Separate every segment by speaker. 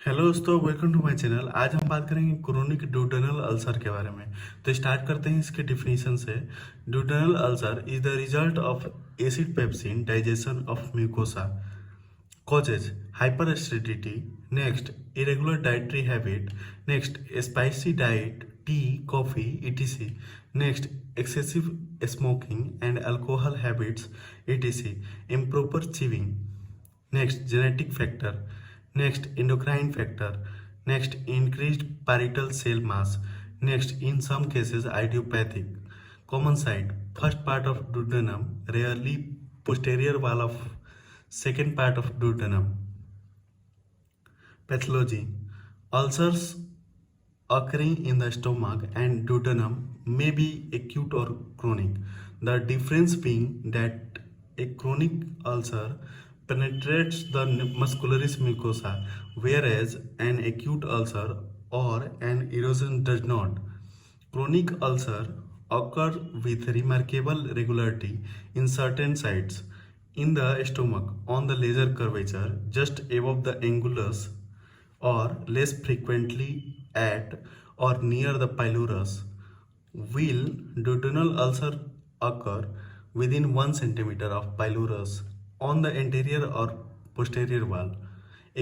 Speaker 1: Hello दोस्तों, welcome to my channel. आज हम बात करेंगे क्रोनिक ड्यूडेनल अल्सर के बारे में। तो स्टार्ट करते हैं इसके डिफिनीशन से। Duodenal ulcer is the result of acid pepsin digestion of mucosa, causes hyperacidity, next irregular dietary habit, next spicy diet, tea, coffee, etc., next excessive smoking and alcohol habits, etc., improper chewing, next genetic factor, next endocrine factor, next increased parietal cell mass, next in some cases idiopathic. Common site: first part of duodenum, rarely posterior wall of second part of duodenum. Pathology: ulcers occurring in the stomach and duodenum may be acute or chronic. The difference being that a chronic ulcer penetrates the muscularis mucosa, whereas an acute ulcer or an erosion does not. Chronic ulcer occur with remarkable regularity in certain sites in the stomach on the laser curvature just above the angulus, or less frequently at or near the pylorus. Will duodenal ulcer occur within 1 centimeter of pylorus on the anterior or posterior wall?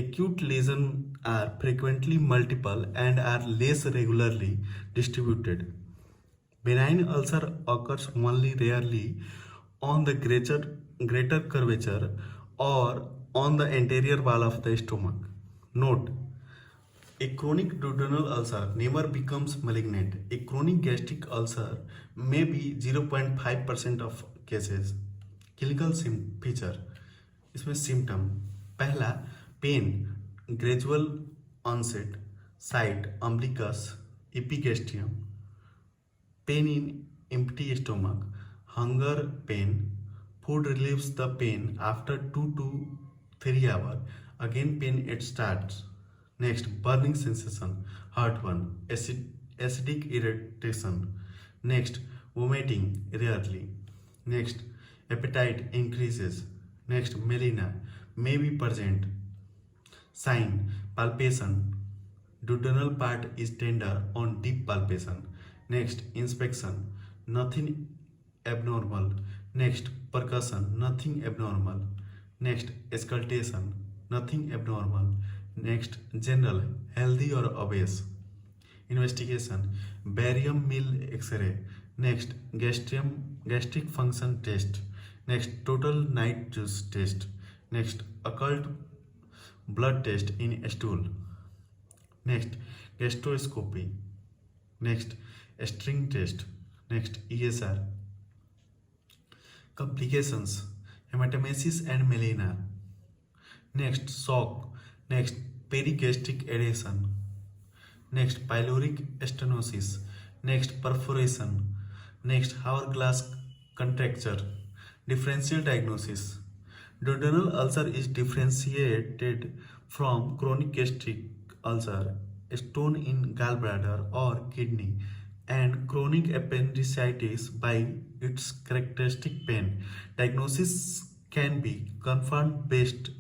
Speaker 1: Acute lesions are frequently multiple and are less regularly distributed. Benign ulcer occurs only rarely on the greater curvature or on the anterior wall of the stomach. Note: a chronic duodenal ulcer never becomes malignant. A chronic gastric ulcer may be 0.5% of cases. Clinical feature: इसमें symptom, पहला pain, gradual onset, site umbilicus, epigastrium, pain in empty stomach, hunger, pain, food relieves the pain after 2 to 3 hours, again pain it starts. Next, burning sensation, heartburn, acidic irritation. Next, vomiting rarely. Next, appetite increases. Next, melaena may be present. Sign: palpation, duodenal part is tender on deep palpation. Next, inspection, nothing abnormal. Next, percussion, nothing abnormal. Next, auscultation, nothing abnormal. Next, general, healthy or obese. Investigation: barium meal X-ray. Next, gastric function test. Next, total night juice test. Next, occult blood test in stool. Next, gastroscopy. Next, string test. Next, E.S.R. Complications: haematemesis and melaena. Next, shock. Next, perigastric adhesion. Next, pyloric stenosis. Next, perforation. Next, hourglass contracture. Differential diagnosis: duodenal ulcer is differentiated from chronic gastric ulcer, stone in gallbladder or kidney, and chronic appendicitis by its characteristic pain. Diagnosis can be confirmed based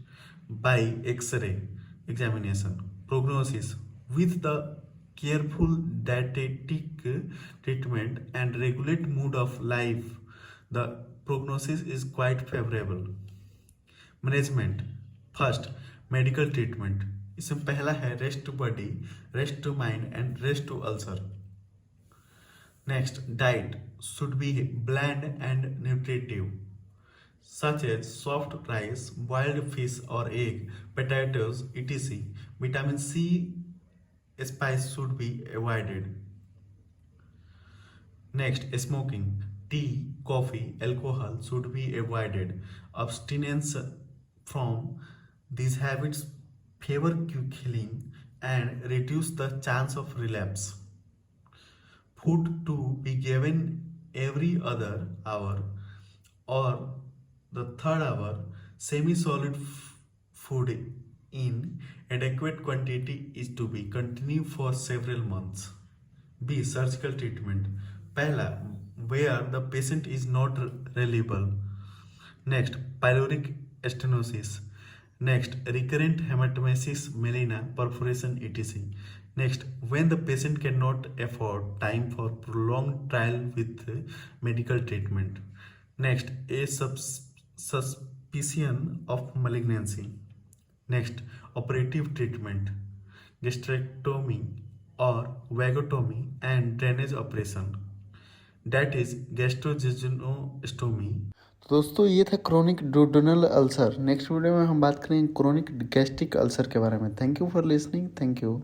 Speaker 1: by X-ray examination. Prognosis: with the careful dietetic treatment and regulate mood of life, the prognosis is quite favorable. Management: first, medical treatment. इसमें पहला है rest to body, rest to mind and rest to ulcer. Next, diet should be bland and nutritive, such as soft rice, boiled fish or egg, potatoes, etc. Vitamin C spice should be avoided. Next, smoking, tea, coffee, alcohol should be avoided. Abstinence from these habits favor quick healing and reduce the chance of relapse. Food to be given every other hour or the third hour. Semi-solid food in adequate quantity is to be continued for several months. B. Surgical treatment. पहला, where the patient is not reliable. Next, pyloric stenosis. Next, recurrent hematemesis, melaena, perforation, etc. Next, when the patient cannot afford time for prolonged trial with medical treatment. Next, a suspicion of malignancy. Next, operative treatment, gastrectomy or vagotomy and drainage operation. That is gastrojejunostomy. तो दोस्तों ये था chronic duodenal ulcer. Next video में हम बात करेंगे chronic gastric ulcer के बारे में। Thank you for listening. Thank you.